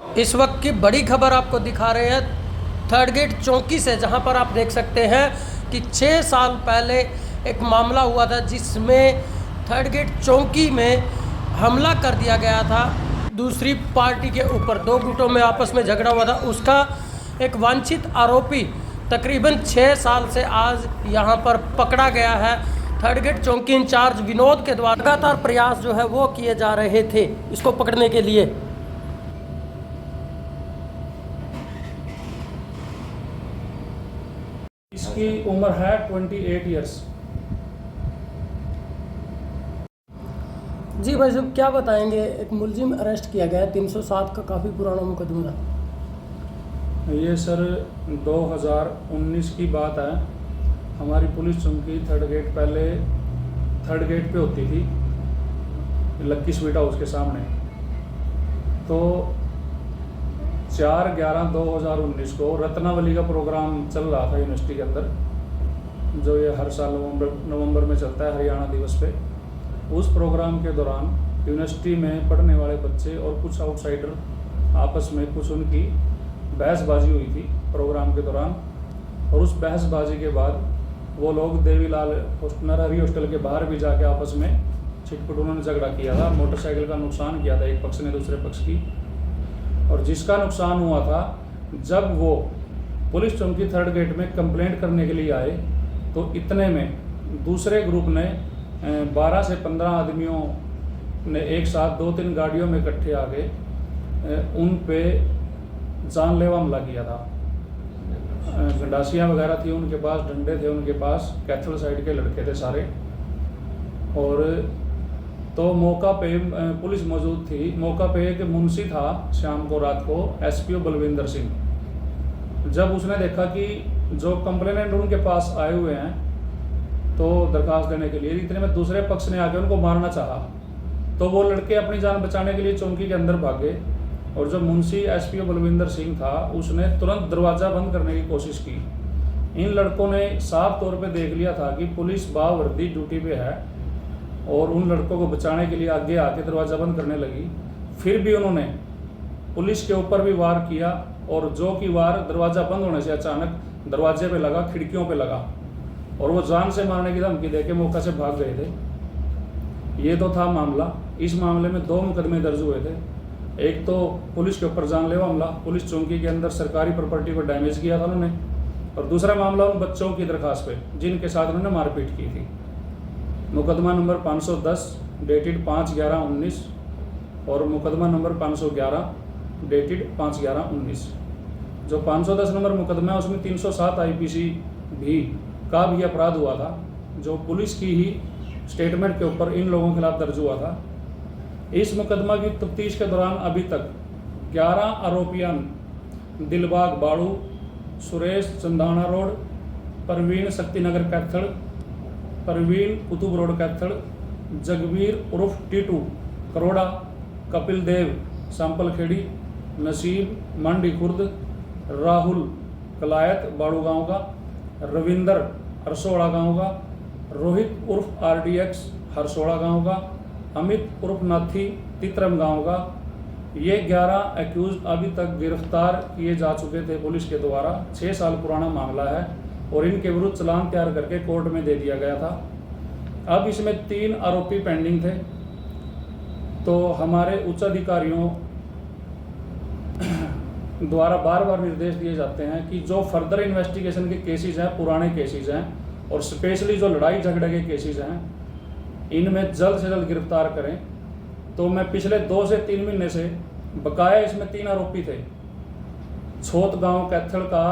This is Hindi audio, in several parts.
इस वक्त की बड़ी खबर आपको दिखा रहे हैं थर्ड गेट चौकी से, जहां पर आप देख सकते हैं कि 6 साल पहले एक मामला हुआ था जिसमें थर्ड गेट चौकी में हमला कर दिया गया था। दूसरी पार्टी के ऊपर 2 गुटों में आपस में झगड़ा हुआ था। उसका एक वांछित आरोपी तकरीबन 6 साल से आज यहां पर पकड़ा गया है। थर्ड गेट चौकी इंचार्ज विनोद के द्वारा लगातार प्रयास जो है वो किए जा रहे थे इसको पकड़ने के लिए। इसकी उम्र है 28 ईयर्स। जी भाई साहब, क्या बताएंगे? एक मुलजिम अरेस्ट किया गया है, 307 का काफ़ी पुराना मुकदमा है। ये सर 2019 की बात है। हमारी पुलिस चौकी थर्ड गेट पहले थर्ड गेट पे होती थी, लक्की स्वीट हाउस के सामने। तो 4/11/2019 को रत्नावली का प्रोग्राम चल रहा था यूनिवर्सिटी के अंदर, जो ये हर साल नवंबर में चलता है, हरियाणा दिवस पे। उस प्रोग्राम के दौरान यूनिवर्सिटी में पढ़ने वाले बच्चे और कुछ आउटसाइडर आपस में कुछ उनकी बहसबाजी हुई थी प्रोग्राम के दौरान। और उस बहसबाजी के बाद वो लोग देवीलाल नरहरी हॉस्टल के बाहर भी जाके आपस में छिटपुट उन्होंने झगड़ा किया था। मोटरसाइकिल का नुकसान किया था एक पक्ष ने दूसरे पक्ष की। और जिसका नुकसान हुआ था, जब वो पुलिस चौकी थर्ड गेट में कंप्लेंट करने के लिए आए तो इतने में दूसरे ग्रुप ने 12 से 15 आदमियों ने एक साथ 2-3 गाड़ियों में इकट्ठे आ गए उन पे जानलेवा हमला किया था। गंडासियाँ वगैरह थी उनके पास, डंडे थे उनके पास, कैथल साइड के लड़के थे सारे। और तो मौका पे पुलिस मौजूद थी। मौका पे एक मुंशी था शाम को रात को, एसपीओ बलविंदर सिंह। जब उसने देखा कि जो कंप्लेनेंट उनके पास आए हुए हैं तो दरखास्त देने के लिए, इतने में दूसरे पक्ष ने आके उनको मारना चाहा, तो वो लड़के अपनी जान बचाने के लिए चौकी के अंदर भागे। और जो मुंशी एसपीओ बलविंदर सिंह था उसने तुरंत दरवाज़ा बंद करने की कोशिश की। इन लड़कों ने साफ तौर पे देख लिया था कि पुलिस बावर्दी ड्यूटी पे है और उन लड़कों को बचाने के लिए आगे आके दरवाज़ा बंद करने लगी। फिर भी उन्होंने पुलिस के ऊपर भी वार किया और जो कि वार दरवाज़ा बंद होने से अचानक दरवाजे पे लगा, खिड़कियों पे लगा और वो जान से मारने की धमकी देके मौका से भाग गए थे। ये तो था मामला। इस मामले में 2 मुकदमे दर्ज हुए थे। एक तो पुलिस के ऊपर जानलेवा हमला, पुलिस चौकी के अंदर सरकारी प्रॉपर्टी को डैमेज किया था उन्होंने, और दूसरा मामला उन बच्चों की दरखास्त पे जिनके साथ उन्होंने मारपीट की थी। मुकदमा नंबर 510 डेटेड 5/11/19 और मुकदमा नंबर 511 डेटेड 5/11/19। जो 510 नंबर मुकदमा है उसमें 307 IPC भी का भी अपराध हुआ था, जो पुलिस की ही स्टेटमेंट के ऊपर इन लोगों के खिलाफ दर्ज हुआ था। इस मुकदमा की तफ्तीश के दौरान अभी तक 11 आरोपियां दिलबाग बाड़ू, सुरेश चंदाना रोड, परवीन शक्तिनगर कैथल, परवीन कुतुब रोड कैथल, जगवीर उर्फ टीटू करोड़ा, कपिल देव सांपल खेड़ी, नसीब मंडी खुर्द, राहुल कलायत बाड़ू गांव का, रविंदर हरसोड़ा गांव का, रोहित उर्फ RDX हरसोड़ा गांव का, अमित उर्फ नाथी तितरम गांव का। ये 11 एक्यूज अभी तक गिरफ्तार किए जा चुके थे पुलिस के द्वारा। 6 साल पुराना मामला है और इनके विरुद्ध चालान तैयार करके कोर्ट में दे दिया गया था। अब इसमें 3 आरोपी पेंडिंग थे। तो हमारे उच्च अधिकारियों द्वारा बार बार निर्देश दिए जाते हैं कि जो फर्दर इन्वेस्टिगेशन के केसेस हैं, पुराने केसेस हैं और स्पेशली जो लड़ाई झगड़े के केसेस हैं, इनमें जल्द से जल्द गिरफ्तार करें। तो मैं पिछले 2 से 3 महीने से बकाया इसमें 3 आरोपी थे। छोत गांव कैथल का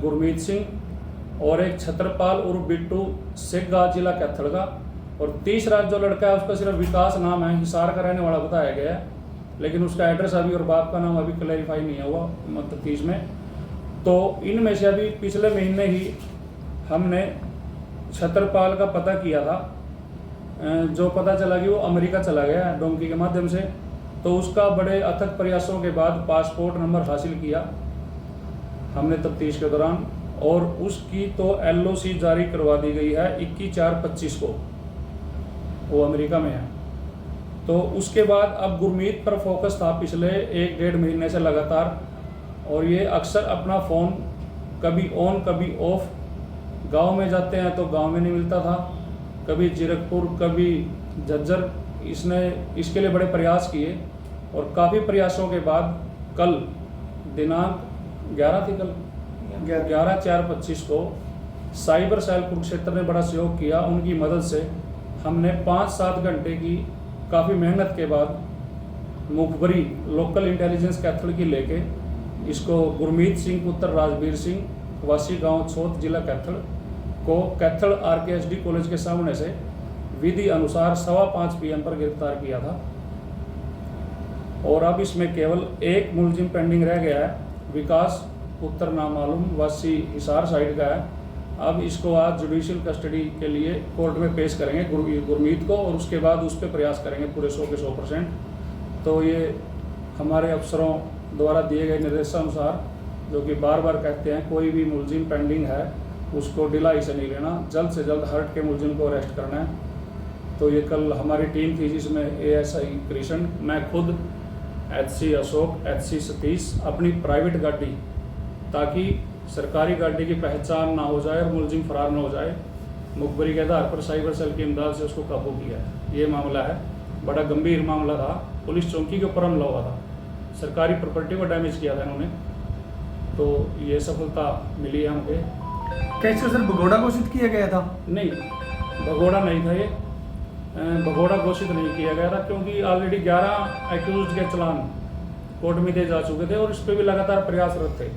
गुरमीत सिंह और एक छत्रपाल उर्फ बिट्टू सेगा जिला कैथल का, और तीसरा जो लड़का है उसका सिर्फ विकास नाम है, हिसार का रहने वाला बताया गया है, लेकिन उसका एड्रेस अभी और बाप का नाम अभी क्लैरिफाई नहीं हुआ तफ्तीश में। तो इनमें से अभी पिछले महीने ही हमने छत्रपाल का पता किया था, जो पता चला कि वो अमेरिका चला गया है डोंकी के माध्यम से। तो उसका बड़े अथक प्रयासों के बाद पासपोर्ट नंबर हासिल किया हमने तफ्तीश के दौरान, और उसकी तो LOC जारी करवा दी गई है 21/4/25 को, वो अमेरिका में है। तो तो उसके बाद अब गुरमीत पर फोकस था पिछले 1-1.5 महीने से लगातार, और ये अक्सर अपना फ़ोन कभी ऑन कभी ऑफ, गांव में जाते हैं तो गांव में नहीं मिलता था, कभी जीरकपुर कभी झज्जर, इसने इसके लिए बड़े प्रयास किए और काफ़ी प्रयासों के बाद कल दिनांक 11 थी, कल 11/4/25 को साइबर सेल कुरुक्षेत्र ने बड़ा सहयोग किया। उनकी मदद से हमने 5-7 घंटे की काफ़ी मेहनत के बाद मुखबरी लोकल इंटेलिजेंस कैथल की लेके इसको गुरमीत सिंह पुत्र राजवीर सिंह वासी गांव छोत जिला कैथल को कैथल RKSD कॉलेज के सामने से विधि अनुसार 5:15 PM पर गिरफ्तार किया था। और अब इसमें केवल एक मुलजिम पेंडिंग रह गया है, विकास पुत्र नामालूम वासी हिसार साइड का है। अब इसको आज जुडिशियल कस्टडी के लिए कोर्ट में पेश करेंगे गुरमीत को, और उसके बाद उस पर प्रयास करेंगे पूरे 100 के 100%। तो ये हमारे अफसरों द्वारा दिए गए निर्देशानुसार, जो कि बार बार कहते हैं कोई भी मुलजिम पेंडिंग है उसको ढिलाई से नहीं लेना, जल्द से जल्द हर्ट के मुलजिम को अरेस्ट करना है। तो ये कल हमारी टीम थी जिसमें ASI कृष्ण, मैं खुद, HC अशोक, HC सतीश, अपनी प्राइवेट गाड़ी, ताकि सरकारी गाड़ी की पहचान ना हो जाए और मुलजिम फरार ना हो जाए, मुखबरी के आधार पर साइबर सेल की इमदाद से उसको काबू किया है। ये मामला है, बड़ा गंभीर मामला था, पुलिस चौकी के ऊपर हमला हुआ था, सरकारी प्रॉपर्टी को डैमेज किया था इन्होंने, तो ये सफलता मिली है हमको। कैसे सर भगोड़ा घोषित किया गया था? नहीं, भगोड़ा नहीं था ये, भगोड़ा घोषित नहीं किया गया था, क्योंकि ऑलरेडी 11 एक्यूज्ड के चलान कोर्ट में दिए जा चुके थे और इस पर भी लगातार प्रयासरत थे।